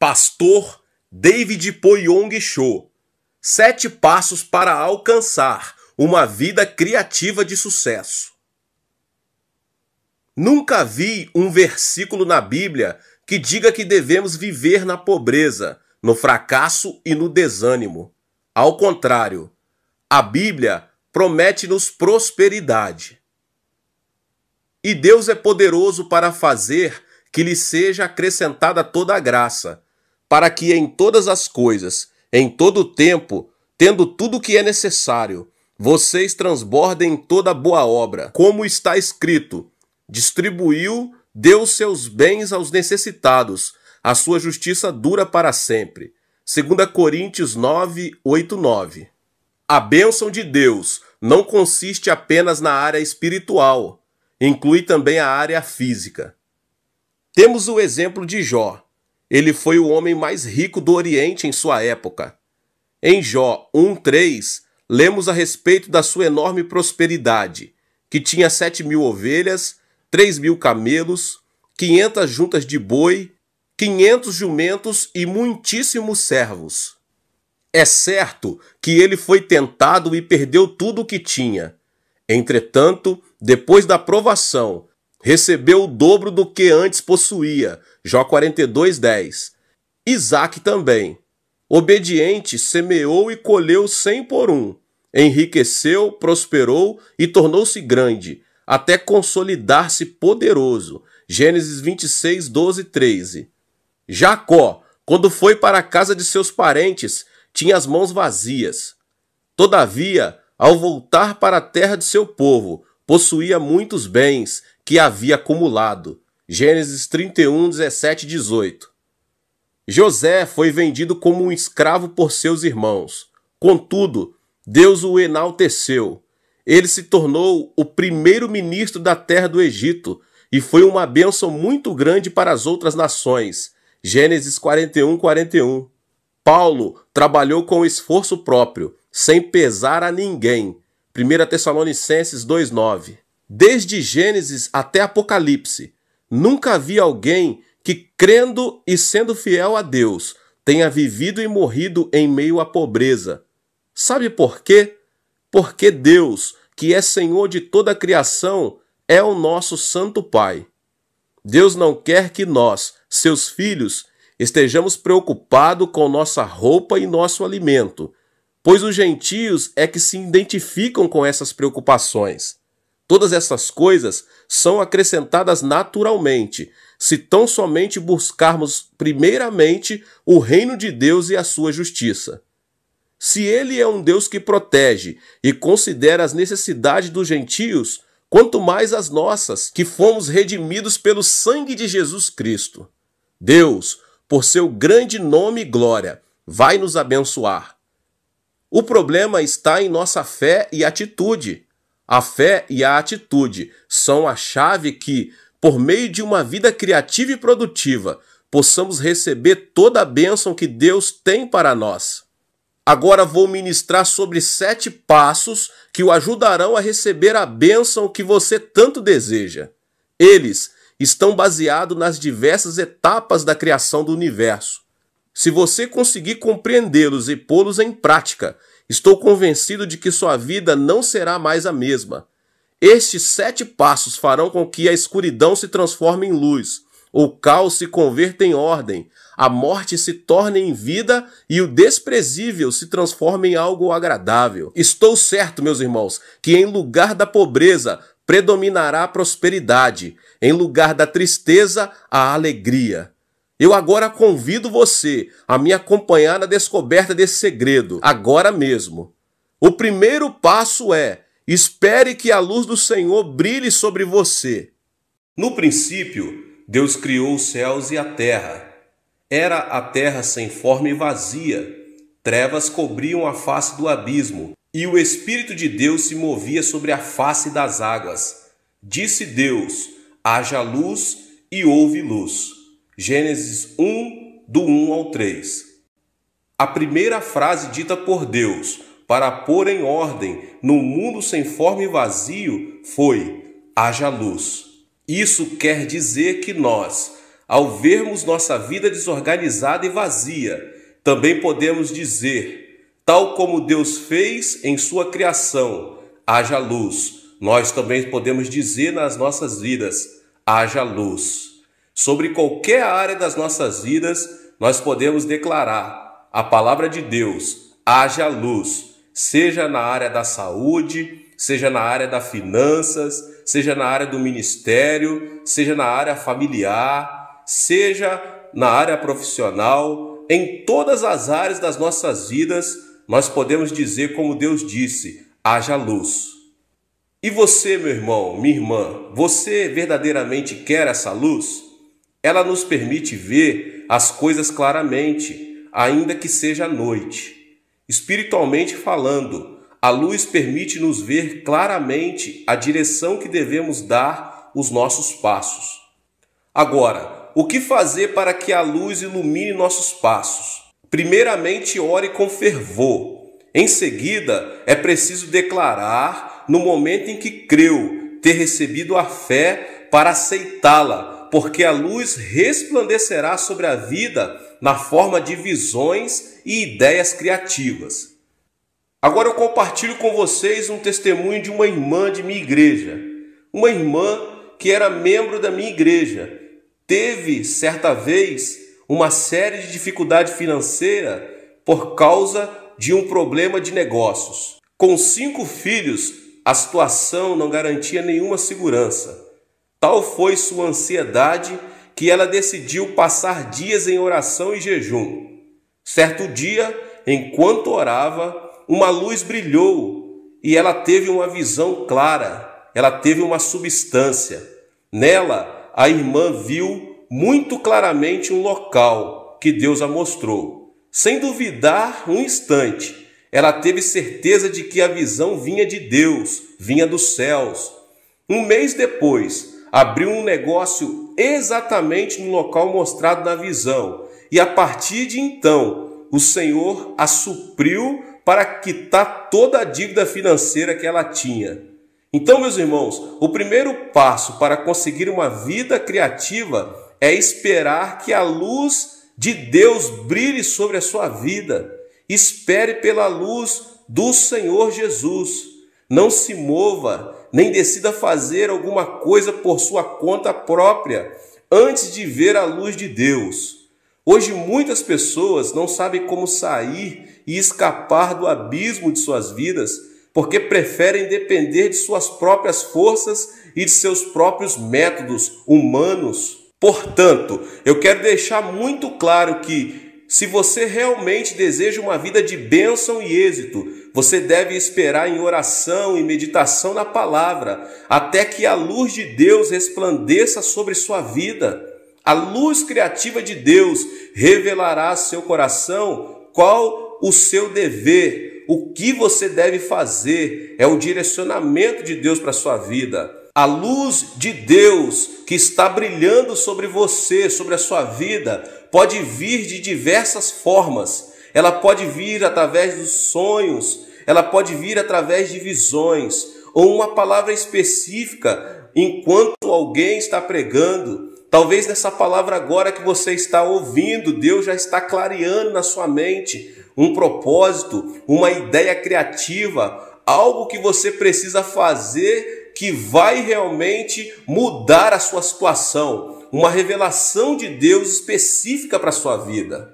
Pastor David Poyong-cho. 7 passos para alcançar uma vida criativa de sucesso. Nunca vi um versículo na Bíblia que diga que devemos viver na pobreza, no fracasso e no desânimo. Ao contrário, a Bíblia promete-nos prosperidade. E Deus é poderoso para fazer que lhe seja acrescentada toda a graça, para que em todas as coisas, em todo o tempo, tendo tudo o que é necessário, vocês transbordem toda boa obra. Como está escrito, distribuiu, deu seus bens aos necessitados, a sua justiça dura para sempre. 2 Coríntios 9, 8, 9. A bênção de Deus não consiste apenas na área espiritual, inclui também a área física. Temos o exemplo de Jó. Ele foi o homem mais rico do Oriente em sua época. Em Jó 1:3, lemos a respeito da sua enorme prosperidade, que tinha 7.000 ovelhas, 3.000 camelos, 500 juntas de boi, 500 jumentos e muitíssimos servos. É certo que ele foi tentado e perdeu tudo o que tinha. Entretanto, depois da provação, recebeu o dobro do que antes possuía. Jó 42:10. Isaac também. Obediente, semeou e colheu 100 por 1. Enriqueceu, prosperou e tornou-se grande, até consolidar-se poderoso. Gênesis 26, 12, 13. Jacó, quando foi para a casa de seus parentes, tinha as mãos vazias. Todavia, ao voltar para a terra de seu povo, possuía muitos bens que havia acumulado. Gênesis 31, 17 e 18. José foi vendido como um escravo por seus irmãos. Contudo, Deus o enalteceu. Ele se tornou o primeiro ministro da terra do Egito e foi uma bênção muito grande para as outras nações. Gênesis 41, 41. Paulo trabalhou com esforço próprio, sem pesar a ninguém. 1 Tessalonicenses 2:9. Desde Gênesis até Apocalipse, nunca vi alguém que, crendo e sendo fiel a Deus, tenha vivido e morrido em meio à pobreza. Sabe por quê? Porque Deus, que é Senhor de toda a criação, é o nosso Santo Pai. Deus não quer que nós, seus filhos, estejamos preocupados com nossa roupa e nosso alimento, pois os gentios é que se identificam com essas preocupações. Todas essas coisas são acrescentadas naturalmente, se tão somente buscarmos primeiramente o reino de Deus e a sua justiça. Se Ele é um Deus que protege e considera as necessidades dos gentios, quanto mais as nossas, que fomos redimidos pelo sangue de Jesus Cristo. Deus, por seu grande nome e glória, vai nos abençoar. O problema está em nossa fé e atitude. A fé e a atitude são a chave que, por meio de uma vida criativa e produtiva, possamos receber toda a bênção que Deus tem para nós. Agora vou ministrar sobre 7 passos que o ajudarão a receber a bênção que você tanto deseja. Eles estão baseados nas diversas etapas da criação do universo. Se você conseguir compreendê-los e pô-los em prática, estou convencido de que sua vida não será mais a mesma. Estes 7 passos farão com que a escuridão se transforme em luz, o caos se converta em ordem, a morte se torne em vida e o desprezível se transforme em algo agradável. Estou certo, meus irmãos, que em lugar da pobreza predominará a prosperidade, em lugar da tristeza, a alegria. Eu agora convido você a me acompanhar na descoberta desse segredo, agora mesmo. O primeiro passo é: espere que a luz do Senhor brilhe sobre você. No princípio, Deus criou os céus e a terra. Era a terra sem forma e vazia. Trevas cobriam a face do abismo, e o Espírito de Deus se movia sobre a face das águas. Disse Deus: haja luz, e houve luz. Gênesis 1, do 1 ao 3. A primeira frase dita por Deus para pôr em ordem no mundo sem forma e vazio foi: haja luz. Isso quer dizer que nós, Ao vermos nossa vida desorganizada e vazia, também podemos dizer, tal como Deus fez em sua criação, haja luz. Nós também podemos dizer nas nossas vidas, haja luz. Sobre qualquer área das nossas vidas, nós podemos declarar a palavra de Deus, haja luz, seja na área da saúde, seja na área das finanças, seja na área do ministério, seja na área familiar, seja na área profissional, em todas as áreas das nossas vidas, nós podemos dizer como Deus disse, haja luz. E você, meu irmão, minha irmã, você verdadeiramente quer essa luz? Ela nos permite ver as coisas claramente, ainda que seja noite. Espiritualmente falando, a luz permite nos ver claramente a direção que devemos dar os nossos passos. Agora, o que fazer para que a luz ilumine nossos passos? Primeiramente, ore com fervor. Em seguida, é preciso declarar, no momento em que creu, ter recebido a fé para aceitá-la, porque a luz resplandecerá sobre a vida na forma de visões e ideias criativas. Agora eu compartilho com vocês um testemunho de uma irmã de minha igreja. Uma irmã que era membro da minha igreja. Teve, certa vez, uma série de dificuldade financeira por causa de um problema de negócios. Com 5 filhos, a situação não garantia nenhuma segurança. Tal foi sua ansiedade que ela decidiu passar dias em oração e jejum. Certo dia, enquanto orava, uma luz brilhou e ela teve uma visão clara, ela teve uma substância. Nela, a irmã viu muito claramente um local que Deus a mostrou. Sem duvidar um instante, ela teve certeza de que a visão vinha de Deus, vinha dos céus. Um mês depois, abriu um negócio exatamente no local mostrado na visão. E a partir de então, o Senhor a supriu para quitar toda a dívida financeira que ela tinha. Então, meus irmãos, o primeiro passo para conseguir uma vida criativa é esperar que a luz de Deus brilhe sobre a sua vida. Espere pela luz do Senhor Jesus. Não se mova, nem decida fazer alguma coisa por sua conta própria antes de ver a luz de Deus. Hoje muitas pessoas não sabem como sair e escapar do abismo de suas vidas, porque preferem depender de suas próprias forças e de seus próprios métodos humanos. Portanto, eu quero deixar muito claro que, se você realmente deseja uma vida de bênção e êxito, você deve esperar em oração e meditação na palavra, até que a luz de Deus resplandeça sobre sua vida. A luz criativa de Deus revelará a seu coração qual o seu dever. O que você deve fazer é o direcionamento de Deus para a sua vida. A luz de Deus que está brilhando sobre você, sobre a sua vida, pode vir de diversas formas. Ela pode vir através dos sonhos, ela pode vir através de visões, ou uma palavra específica enquanto alguém está pregando. Talvez nessa palavra agora que você está ouvindo, Deus já está clareando na sua mente um propósito, uma ideia criativa, algo que você precisa fazer que vai realmente mudar a sua situação, uma revelação de Deus específica para a sua vida.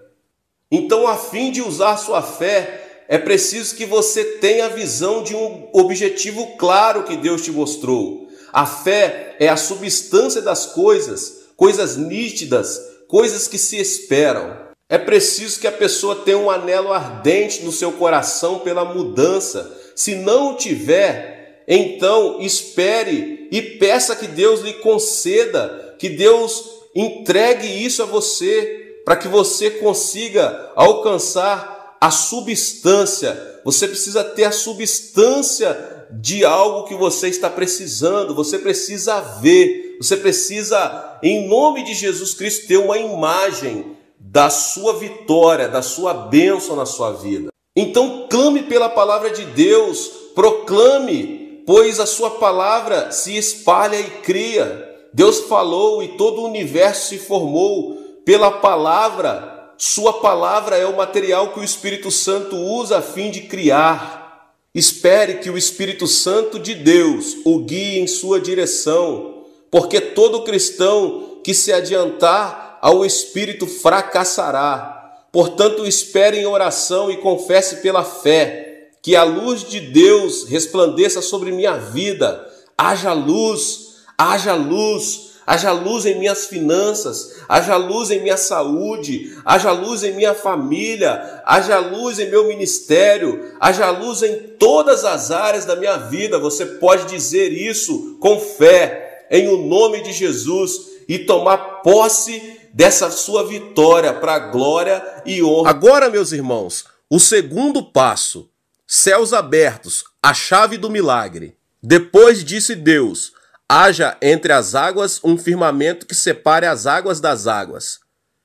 Então, a fim de usar a sua fé, é preciso que você tenha a visão de um objetivo claro que Deus te mostrou. A fé é a substância das coisas, coisas nítidas, coisas que se esperam. É preciso que a pessoa tenha um anelo ardente no seu coração pela mudança. Se não o tiver, então espere e peça que Deus lhe conceda, que Deus entregue isso a você, para que você consiga alcançar a substância. Você precisa ter a substância de algo que você está precisando. Você precisa ver, você precisa, em nome de Jesus Cristo, ter uma imagem da sua vitória, da sua bênção na sua vida. Então clame pela palavra de Deus, proclame, pois a sua palavra se espalha e cria. Deus falou e todo o universo se formou pela palavra. Sua palavra é o material que o Espírito Santo usa a fim de criar. Espere que o Espírito Santo de Deus o guie em sua direção, porque todo cristão que se adiantar ao Espírito fracassará. Portanto, espere em oração e confesse pela fé que a luz de Deus resplandeça sobre minha vida. Haja luz, haja luz, haja luz em minhas finanças, haja luz em minha saúde, haja luz em minha família, haja luz em meu ministério, haja luz em todas as áreas da minha vida. Você pode dizer isso com fé, em o nome de Jesus, e tomar posse dessa sua vitória para a glória e honra. Agora, meus irmãos, o segundo passo, céus abertos, a chave do milagre. Depois disse Deus: haja entre as águas um firmamento que separe as águas das águas.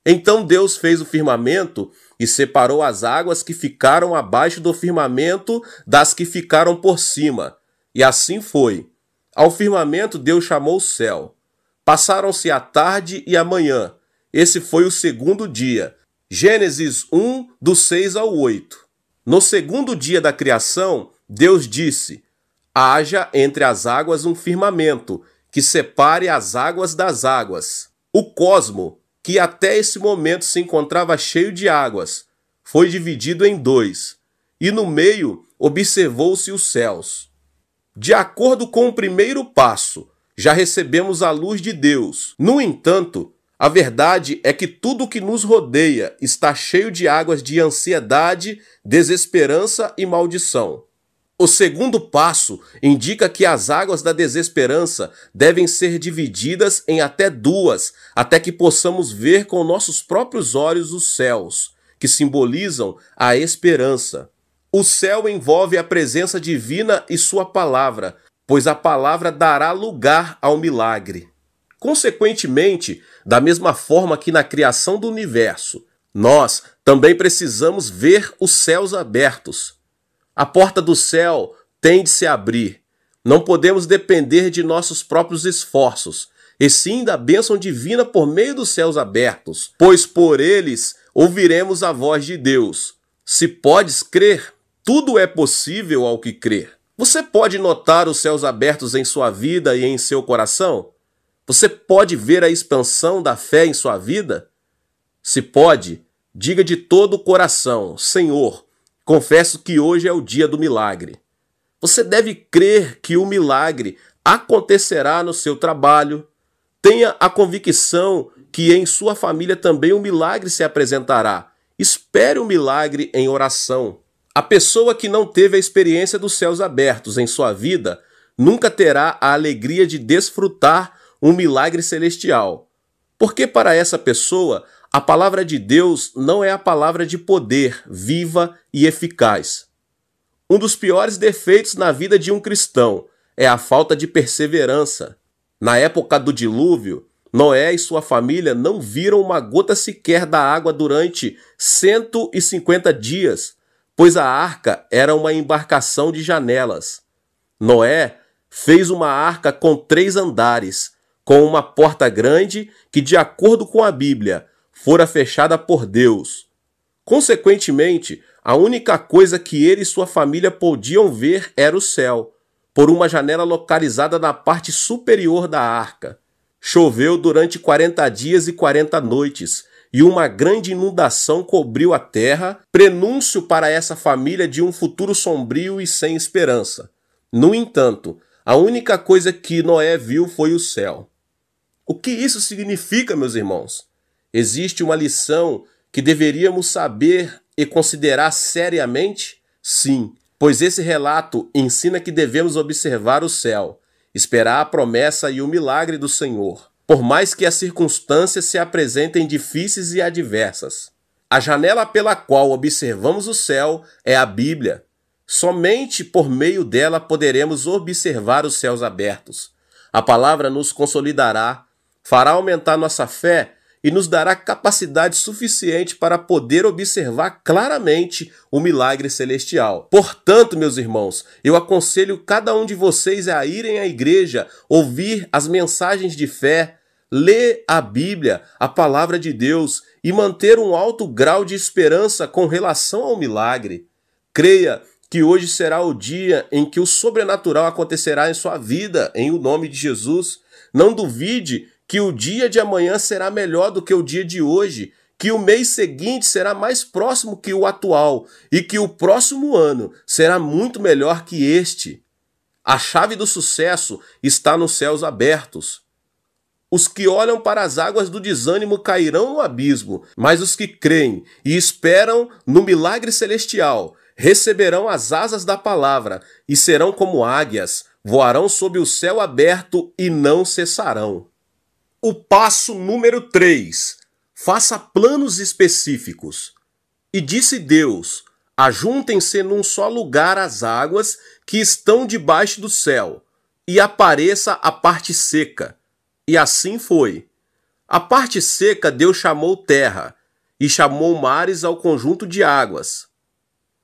Então Deus fez o firmamento e separou as águas que ficaram abaixo do firmamento das que ficaram por cima. E assim foi. Ao firmamento Deus chamou o céu. Passaram-se a tarde e a manhã. Esse foi o segundo dia. Gênesis 1, do 6 ao 8. No segundo dia da criação, Deus disse: haja entre as águas um firmamento, que separe as águas das águas. O cosmo, que até esse momento se encontrava cheio de águas, foi dividido em dois, e no meio observou-se os céus. De acordo com o primeiro passo, já recebemos a luz de Deus. No entanto, a verdade é que tudo o que nos rodeia está cheio de águas de ansiedade, desesperança e maldição. O segundo passo indica que as águas da desesperança devem ser divididas em até duas, até que possamos ver com nossos próprios olhos os céus, que simbolizam a esperança. O céu envolve a presença divina e sua palavra, pois a palavra dará lugar ao milagre. Consequentemente, da mesma forma que na criação do universo, nós também precisamos ver os céus abertos. A porta do céu tem de se abrir. Não podemos depender de nossos próprios esforços, e sim da bênção divina por meio dos céus abertos, pois por eles ouviremos a voz de Deus. Se podes crer, tudo é possível ao que crer. Você pode notar os céus abertos em sua vida e em seu coração? Você pode ver a expansão da fé em sua vida? Se pode, diga de todo o coração: Senhor, confesso que hoje é o dia do milagre. Você deve crer que o milagre acontecerá no seu trabalho. Tenha a convicção que em sua família também o milagre se apresentará. Espere o milagre em oração. A pessoa que não teve a experiência dos céus abertos em sua vida nunca terá a alegria de desfrutar um milagre celestial. Porque para essa pessoa, a palavra de Deus não é a palavra de poder, viva e eficaz. Um dos piores defeitos na vida de um cristão é a falta de perseverança. Na época do dilúvio, Noé e sua família não viram uma gota sequer da água durante 150 dias, pois a arca era uma embarcação de janelas. Noé fez uma arca com 3 andares, com uma porta grande que, de acordo com a Bíblia, fora fechada por Deus. Consequentemente, a única coisa que ele e sua família podiam ver era o céu, por uma janela localizada na parte superior da arca. Choveu durante 40 dias e 40 noites, e uma grande inundação cobriu a terra, prenúncio para essa família de um futuro sombrio e sem esperança. No entanto, a única coisa que Noé viu foi o céu. O que isso significa, meus irmãos? Existe uma lição que deveríamos saber e considerar seriamente? Sim, pois esse relato ensina que devemos observar o céu, esperar a promessa e o milagre do Senhor, por mais que as circunstâncias se apresentem difíceis e adversas. A janela pela qual observamos o céu é a Bíblia. Somente por meio dela poderemos observar os céus abertos. A palavra nos consolidará, fará aumentar nossa fé e nos dará capacidade suficiente para poder observar claramente o milagre celestial. Portanto, meus irmãos, eu aconselho cada um de vocês a irem à igreja, ouvir as mensagens de fé, ler a Bíblia, a palavra de Deus, e manter um alto grau de esperança com relação ao milagre. Creia que hoje será o dia em que o sobrenatural acontecerá em sua vida, em o nome de Jesus. Não duvide que o dia de amanhã será melhor do que o dia de hoje, que o mês seguinte será mais próximo que o atual e que o próximo ano será muito melhor que este. A chave do sucesso está nos céus abertos. Os que olham para as águas do desânimo cairão no abismo, mas os que creem e esperam no milagre celestial receberão as asas da palavra e serão como águias, voarão sob o céu aberto e não cessarão. O passo número 3. Faça planos específicos. E disse Deus: ajuntem-se num só lugar as águas que estão debaixo do céu, e apareça a parte seca. E assim foi. A parte seca Deus chamou terra, e chamou mares ao conjunto de águas.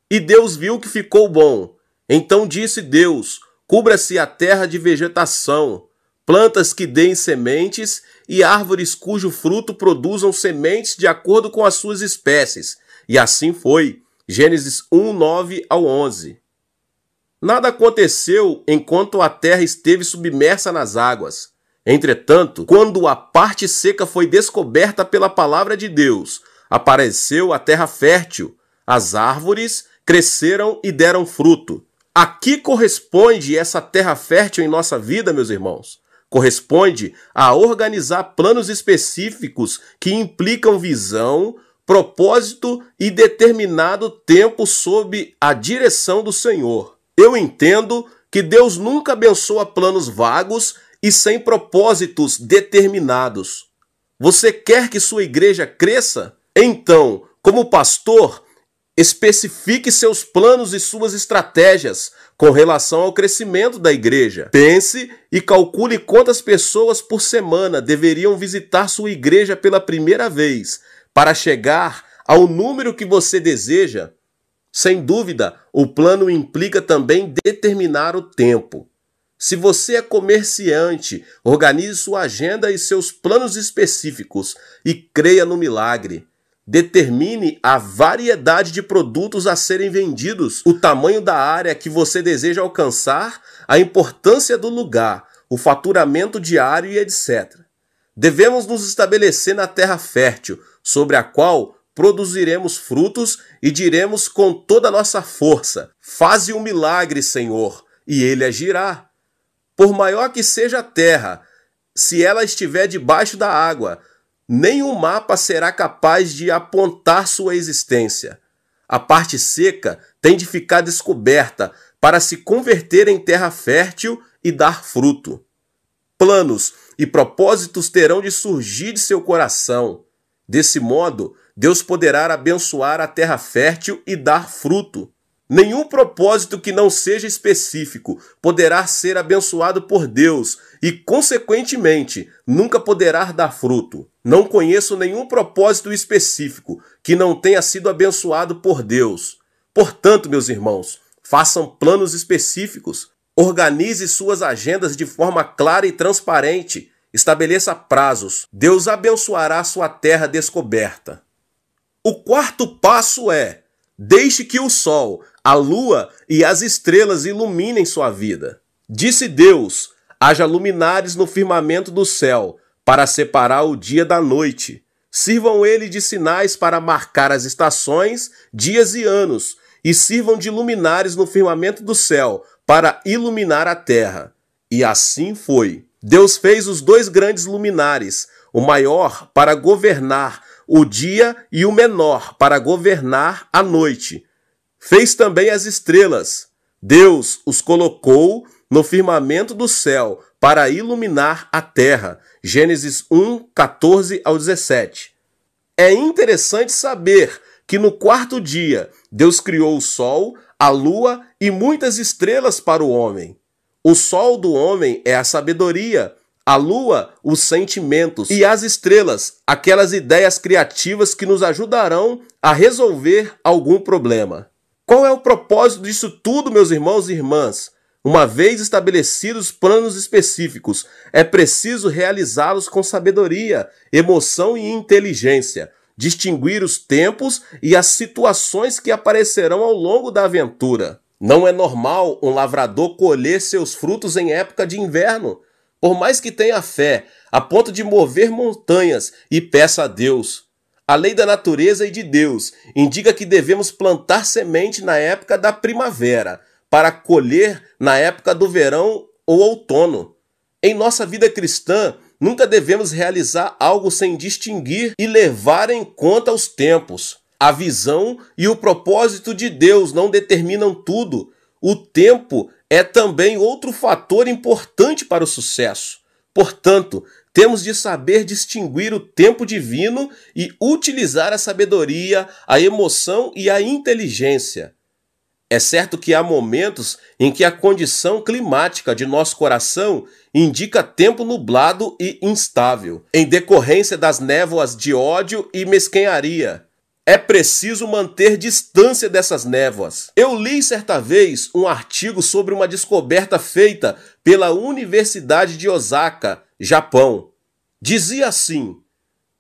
E Deus viu que ficou bom. Então disse Deus: cubra-se a terra de vegetação, plantas que deem sementes e árvores cujo fruto produzam sementes de acordo com as suas espécies. E assim foi. Gênesis 1, 9 ao 11. Nada aconteceu enquanto a terra esteve submersa nas águas. Entretanto, quando a parte seca foi descoberta pela palavra de Deus, apareceu a terra fértil. As árvores cresceram e deram fruto. A que corresponde essa terra fértil em nossa vida, meus irmãos? Corresponde a organizar planos específicos que implicam visão, propósito e determinado tempo sob a direção do Senhor. Eu entendo que Deus nunca abençoa planos vagos e sem propósitos determinados. Você quer que sua igreja cresça? Então, como pastor, especifique seus planos e suas estratégias com relação ao crescimento da igreja. Pense e calcule quantas pessoas por semana deveriam visitar sua igreja pela primeira vez para chegar ao número que você deseja. Sem dúvida, o plano implica também determinar o tempo. Se você é comerciante, organize sua agenda e seus planos específicos e creia no milagre. Determine a variedade de produtos a serem vendidos, o tamanho da área que você deseja alcançar, a importância do lugar, o faturamento diário e etc. Devemos nos estabelecer na terra fértil, sobre a qual produziremos frutos e diremos com toda a nossa força: faze um milagre, Senhor, e ele agirá. Por maior que seja a terra, se ela estiver debaixo da água, nenhum mapa será capaz de apontar sua existência. A parte seca tem de ficar descoberta para se converter em terra fértil e dar fruto. Planos e propósitos terão de surgir de seu coração. Desse modo, Deus poderá abençoar a terra fértil e dar fruto. Nenhum propósito que não seja específico poderá ser abençoado por Deus e, consequentemente, nunca poderá dar fruto. Não conheço nenhum propósito específico que não tenha sido abençoado por Deus. Portanto, meus irmãos, façam planos específicos, organize suas agendas de forma clara e transparente, estabeleça prazos. Deus abençoará sua terra descoberta. O quarto passo é: deixe que o sol, a lua e as estrelas iluminem sua vida. Disse Deus: haja luminares no firmamento do céu, para separar o dia da noite. Sirvam ele de sinais para marcar as estações, dias e anos, e sirvam de luminares no firmamento do céu, para iluminar a terra. E assim foi. Deus fez os dois grandes luminares, o maior para governar o dia e o menor para governar a noite. Fez também as estrelas. Deus os colocou no firmamento do céu para iluminar a terra. Gênesis 1, 14 ao 17. É interessante saber que no quarto dia Deus criou o sol, a lua e muitas estrelas para o homem. O sol do homem é a sabedoria, a lua, os sentimentos, e as estrelas, aquelas ideias criativas que nos ajudarão a resolver algum problema. Qual é o propósito disso tudo, meus irmãos e irmãs? Uma vez estabelecidos planos específicos, é preciso realizá-los com sabedoria, emoção e inteligência, distinguir os tempos e as situações que aparecerão ao longo da aventura. Não é normal um lavrador colher seus frutos em época de inverno, por mais que tenha fé, a ponto de mover montanhas e peça a Deus. A lei da natureza e de Deus indica que devemos plantar semente na época da primavera, para colher na época do verão ou outono. Em nossa vida cristã, nunca devemos realizar algo sem distinguir e levar em conta os tempos. A visão e o propósito de Deus não determinam tudo. O tempo é também outro fator importante para o sucesso. Portanto, temos de saber distinguir o tempo divino e utilizar a sabedoria, a emoção e a inteligência. É certo que há momentos em que a condição climática de nosso coração indica tempo nublado e instável, em decorrência das névoas de ódio e mesquinharia. É preciso manter distância dessas névoas. Eu li certa vez um artigo sobre uma descoberta feita pela Universidade de Osaka, Japão. Dizia assim: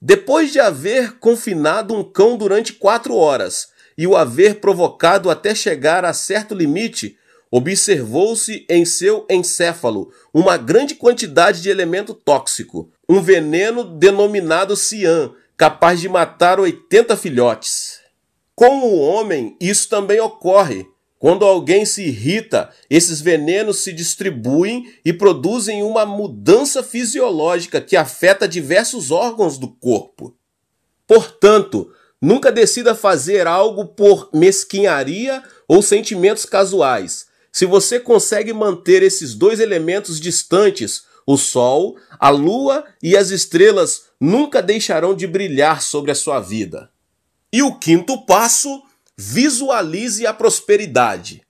depois de haver confinado um cão durante 4 horas e o haver provocado até chegar a certo limite, observou-se em seu encéfalo uma grande quantidade de elemento tóxico, um veneno denominado cian, capaz de matar 80 filhotes. Com o homem, isso também ocorre. Quando alguém se irrita, esses venenos se distribuem e produzem uma mudança fisiológica que afeta diversos órgãos do corpo. Portanto, nunca decida fazer algo por mesquinharia ou sentimentos casuais. Se você consegue manter esses 2 elementos distantes, o sol, a lua e as estrelas nunca deixarão de brilhar sobre a sua vida. E o 5º passo: visualize a prosperidade.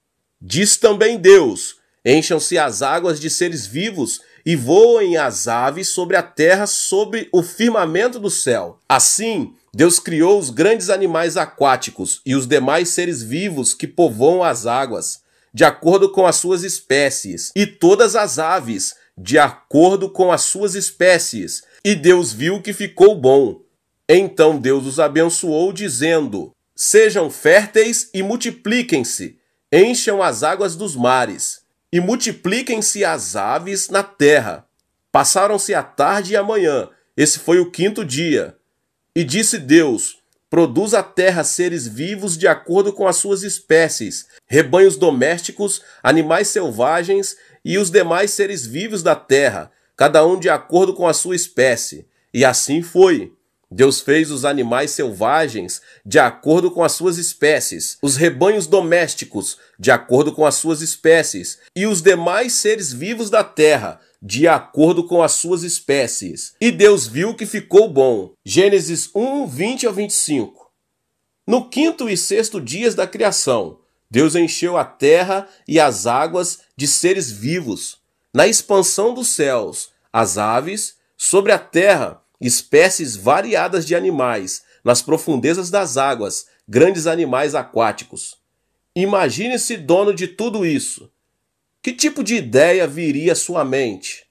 Diz também Deus: encham-se as águas de seres vivos e voem as aves sobre a terra, sobre o firmamento do céu. Assim, Deus criou os grandes animais aquáticos e os demais seres vivos que povoam as águas, de acordo com as suas espécies, e todas as aves, de acordo com as suas espécies. E Deus viu que ficou bom. Então Deus os abençoou, dizendo: sejam férteis e multipliquem-se, encham as águas dos mares, e multipliquem-se as aves na terra. Passaram-se a tarde e a manhã, esse foi o 5º dia. E disse Deus: produz a terra seres vivos de acordo com as suas espécies, rebanhos domésticos, animais selvagens e os demais seres vivos da terra, cada um de acordo com a sua espécie. E assim foi. Deus fez os animais selvagens de acordo com as suas espécies, os rebanhos domésticos de acordo com as suas espécies e os demais seres vivos da terra de acordo com as suas espécies. E Deus viu que ficou bom. Gênesis 1, 20 ao 25. No 5º e 6º dias da criação, Deus encheu a terra e as águas de seres vivos. Na expansão dos céus, as aves, sobre a terra, espécies variadas de animais, nas profundezas das águas, grandes animais aquáticos. Imagine-se dono de tudo isso. Que tipo de ideia viria à sua mente?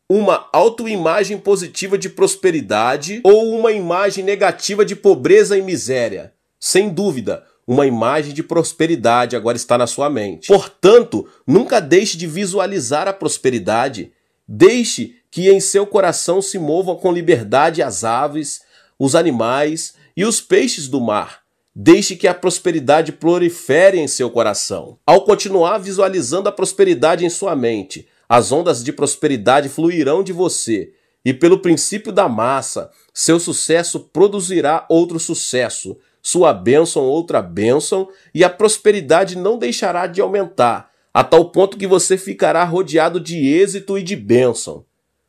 Uma autoimagem positiva de prosperidade ou uma imagem negativa de pobreza e miséria? Sem dúvida, uma imagem de prosperidade agora está na sua mente. Portanto, nunca deixe de visualizar a prosperidade. Deixe que em seu coração se movam com liberdade as aves, os animais e os peixes do mar. Deixe que a prosperidade prolifere em seu coração. Ao continuar visualizando a prosperidade em sua mente, as ondas de prosperidade fluirão de você, e pelo princípio da massa, seu sucesso produzirá outro sucesso, sua bênção outra bênção, e a prosperidade não deixará de aumentar, a tal ponto que você ficará rodeado de êxito e de bênção.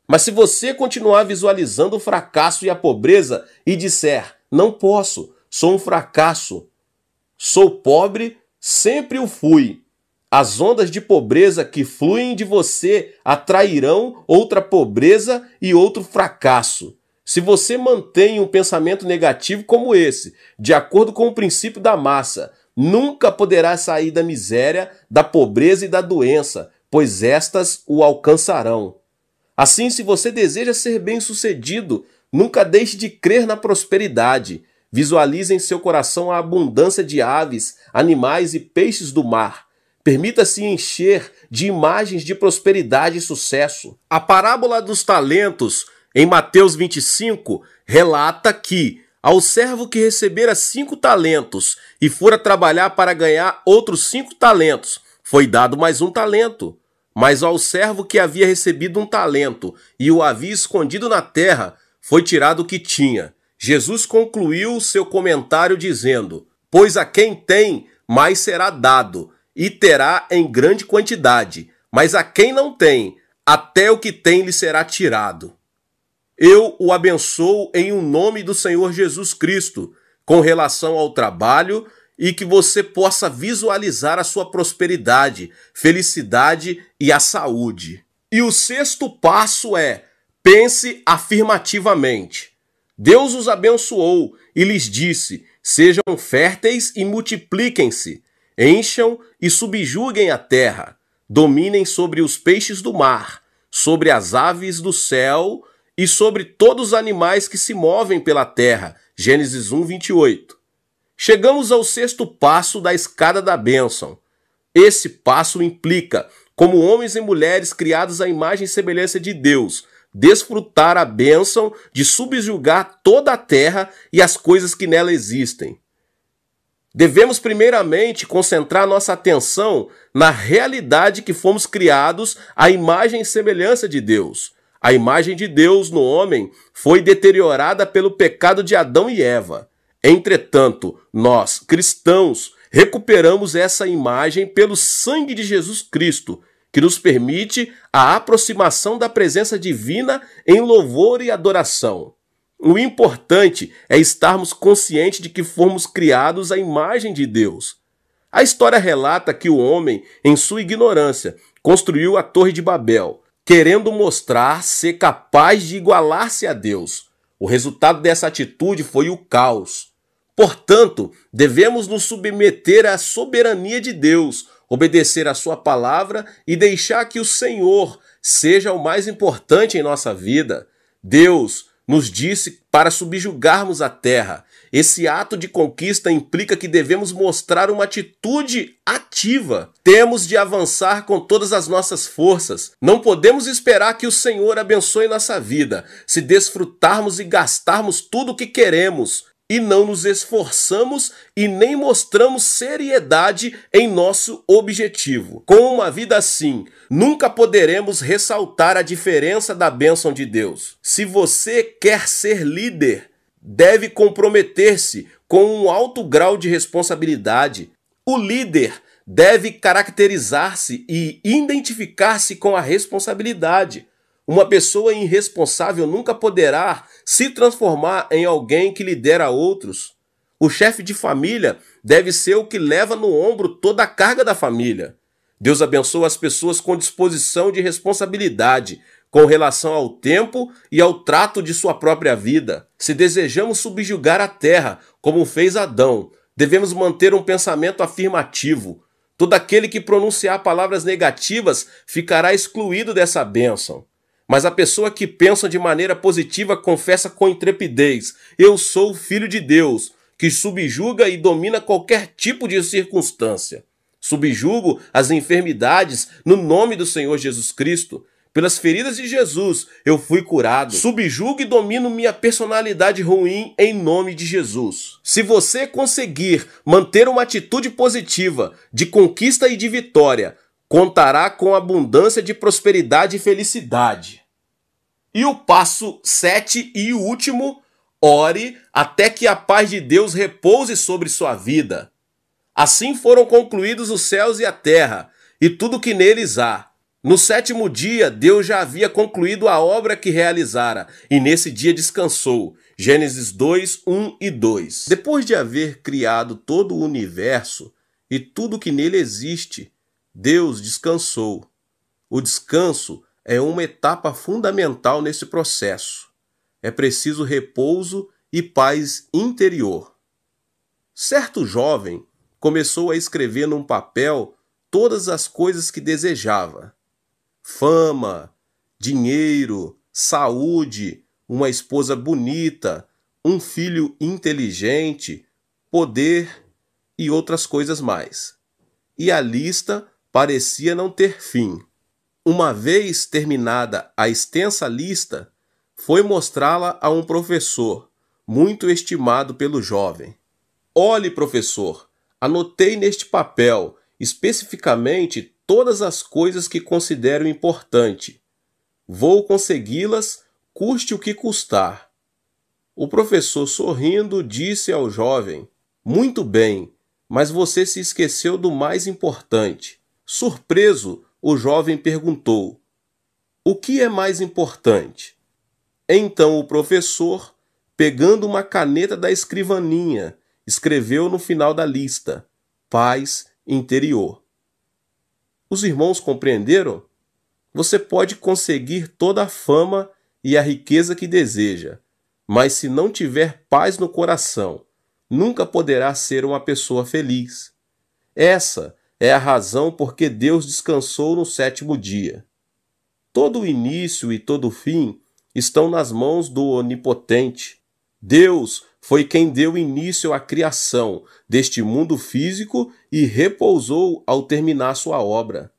Mas se você continuar visualizando o fracasso e a pobreza e disser: não posso, sou um fracasso, sou pobre, sempre o fui, As ondas de pobreza que fluem de você atrairão outra pobreza e outro fracasso. Se você mantém um pensamento negativo como esse, de acordo com o princípio da massa, nunca poderá sair da miséria, da pobreza e da doença, pois estas o alcançarão. Assim, se você deseja ser bem-sucedido, nunca deixe de crer na prosperidade. Visualize em seu coração a abundância de aves, animais e peixes do mar. Permita-se encher de imagens de prosperidade e sucesso. A parábola dos talentos, em Mateus 25, relata que, ao servo que recebera 5 talentos e fora trabalhar para ganhar outros 5 talentos, foi dado mais 1 talento. Mas ao servo que havia recebido 1 talento e o havia escondido na terra, foi tirado o que tinha. Jesus concluiu seu comentário dizendo: pois a quem tem, mais será dado, e terá em grande quantidade, mas a quem não tem, até o que tem lhe será tirado. Eu o abençoo em o nome do Senhor Jesus Cristo, com relação ao trabalho, e que você possa visualizar a sua prosperidade, felicidade e a saúde. E o 6º passo é: pense afirmativamente. Deus os abençoou e lhes disse: sejam férteis e multipliquem-se, encham e subjuguem a terra, dominem sobre os peixes do mar, sobre as aves do céu e sobre todos os animais que se movem pela terra. Gênesis 1, 28. Chegamos ao 6º passo da escada da bênção. Esse passo implica, como homens e mulheres criados à imagem e semelhança de Deus, desfrutar a bênção de subjugar toda a terra e as coisas que nela existem. Devemos primeiramente concentrar nossa atenção na realidade que fomos criados à imagem e semelhança de Deus. A imagem de Deus no homem foi deteriorada pelo pecado de Adão e Eva. Entretanto, nós, cristãos, recuperamos essa imagem pelo sangue de Jesus Cristo, que nos permite a aproximação da presença divina em louvor e adoração. O importante é estarmos conscientes de que fomos criados à imagem de Deus. A história relata que o homem, em sua ignorância, construiu a Torre de Babel, querendo mostrar ser capaz de igualar-se a Deus. O resultado dessa atitude foi o caos. Portanto, devemos nos submeter à soberania de Deus, obedecer à sua palavra e deixar que o Senhor seja o mais importante em nossa vida. Deus nos disse para subjugarmos a terra. Esse ato de conquista implica que devemos mostrar uma atitude ativa. Temos de avançar com todas as nossas forças. Não podemos esperar que o Senhor abençoe nossa vida se desfrutarmos e gastarmos tudo o que queremos e não nos esforçamos e nem mostramos seriedade em nosso objetivo. Com uma vida assim, nunca poderemos ressaltar a diferença da bênção de Deus. Se você quer ser líder, deve comprometer-se com um alto grau de responsabilidade. O líder deve caracterizar-se e identificar-se com a responsabilidade. Uma pessoa irresponsável nunca poderá se transformar em alguém que lidera outros. O chefe de família deve ser o que leva no ombro toda a carga da família. Deus abençoa as pessoas com disposição de responsabilidade, com relação ao tempo e ao trato de sua própria vida. Se desejamos subjugar a terra, como fez Adão, devemos manter um pensamento afirmativo. Todo aquele que pronunciar palavras negativas ficará excluído dessa bênção. Mas a pessoa que pensa de maneira positiva confessa com intrepidez: eu sou o Filho de Deus, que subjuga e domina qualquer tipo de circunstância. Subjugo as enfermidades no nome do Senhor Jesus Cristo. Pelas feridas de Jesus eu fui curado. Subjugo e domino minha personalidade ruim em nome de Jesus. Se você conseguir manter uma atitude positiva de conquista e de vitória, contará com abundância de prosperidade e felicidade. E o passo 7 e último: ore até que a paz de Deus repouse sobre sua vida. Assim foram concluídos os céus e a terra, e tudo que neles há. No 7º dia, Deus já havia concluído a obra que realizara, e nesse dia descansou. Gênesis 2, 1 e 2. Depois de haver criado todo o universo e tudo que nele existe, Deus descansou. O descanso é uma etapa fundamental nesse processo. É preciso repouso e paz interior. Certo jovem começou a escrever num papel todas as coisas que desejava: fama, dinheiro, saúde, uma esposa bonita, um filho inteligente, poder e outras coisas mais. E a lista parecia não ter fim. Uma vez terminada a extensa lista, foi mostrá-la a um professor, muito estimado pelo jovem. Olhe, professor, anotei neste papel especificamente todas as coisas que considero importante. Vou consegui-las, custe o que custar. O professor, sorrindo, disse ao jovem: muito bem, mas você se esqueceu do mais importante. Surpreso, o jovem perguntou: o que é mais importante? Então o professor, pegando uma caneta da escrivaninha, escreveu no final da lista: paz interior. Os irmãos compreenderam? Você pode conseguir toda a fama e a riqueza que deseja, mas se não tiver paz no coração, nunca poderá ser uma pessoa feliz. Essa é a razão por que Deus descansou no sétimo dia. Todo o início e todo o fim estão nas mãos do Onipotente. Deus foi quem deu início à criação deste mundo físico e repousou ao terminar sua obra.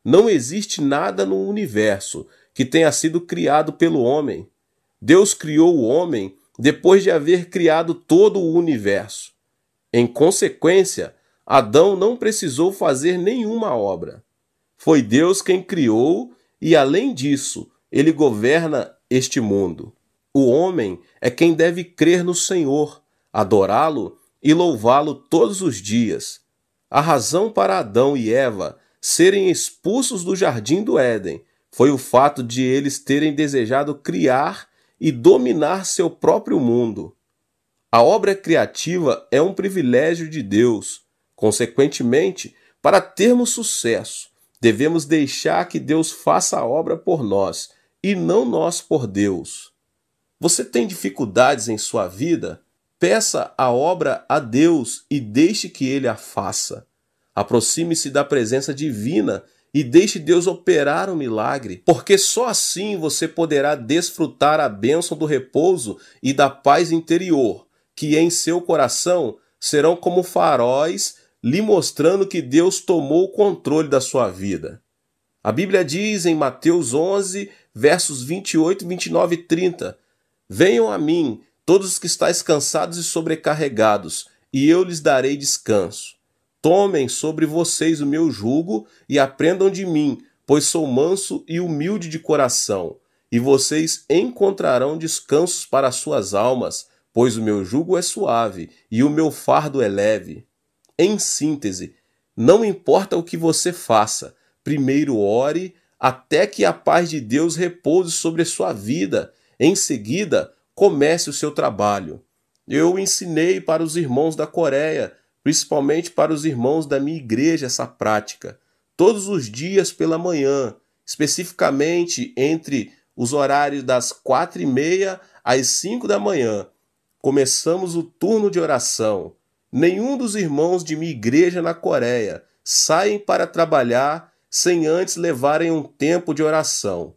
Não existe nada no universo que tenha sido criado pelo homem. Deus criou o homem depois de haver criado todo o universo. Em consequência, Adão não precisou fazer nenhuma obra. Foi Deus quem criou e, além disso, ele governa este mundo. O homem é quem deve crer no Senhor, adorá-lo e louvá-lo todos os dias. A razão para Adão e Eva serem expulsos do jardim do Éden foi o fato de eles terem desejado criar e dominar seu próprio mundo. A obra criativa é um privilégio de Deus. Consequentemente, para termos sucesso, devemos deixar que Deus faça a obra por nós e não nós por Deus. Você tem dificuldades em sua vida? Peça a obra a Deus e deixe que Ele a faça. Aproxime-se da presença divina e deixe Deus operar um milagre, porque só assim você poderá desfrutar a bênção do repouso e da paz interior, que em seu coração serão como faróis lhe mostrando que Deus tomou o controle da sua vida. A Bíblia diz em Mateus 11, versos 28, 29 e 30, venham a mim, todos os que estáis cansados e sobrecarregados, e eu lhes darei descanso. Tomem sobre vocês o meu jugo e aprendam de mim, pois sou manso e humilde de coração, e vocês encontrarão descansos para as suas almas, pois o meu jugo é suave e o meu fardo é leve. Em síntese, não importa o que você faça, primeiro ore até que a paz de Deus repouse sobre a sua vida. Em seguida, comece o seu trabalho. Eu ensinei para os irmãos da Coreia, principalmente para os irmãos da minha igreja, essa prática. Todos os dias pela manhã, especificamente entre os horários das 4h30 às 5 da manhã, começamos o turno de oração. Nenhum dos irmãos de minha igreja na Coreia saem para trabalhar sem antes levarem um tempo de oração.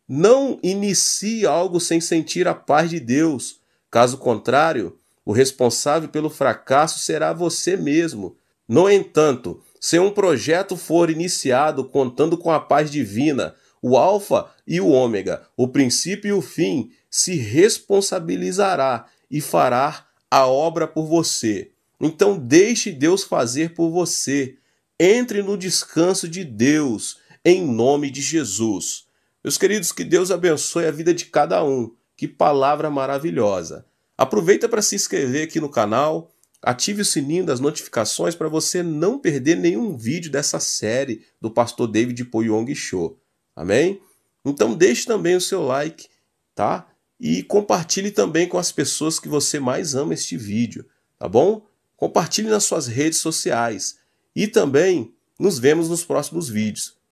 Não inicie algo sem sentir a paz de Deus. Caso contrário, o responsável pelo fracasso será você mesmo. No entanto, se um projeto for iniciado contando com a paz divina, o Alfa e o Ômega, o princípio e o fim, se responsabilizará e fará a obra por você. Então deixe Deus fazer por você. Entre no descanso de Deus, em nome de Jesus. Meus queridos, que Deus abençoe a vida de cada um. Que palavra maravilhosa. Aproveita para se inscrever aqui no canal, ative o sininho das notificações para você não perder nenhum vídeo dessa série do pastor David Poyong Show. Amém? Então deixe também o seu like, tá? E compartilhe também com as pessoas que você mais ama este vídeo, tá bom? Compartilhe nas suas redes sociais. E também Nos vemos nos próximos vídeos.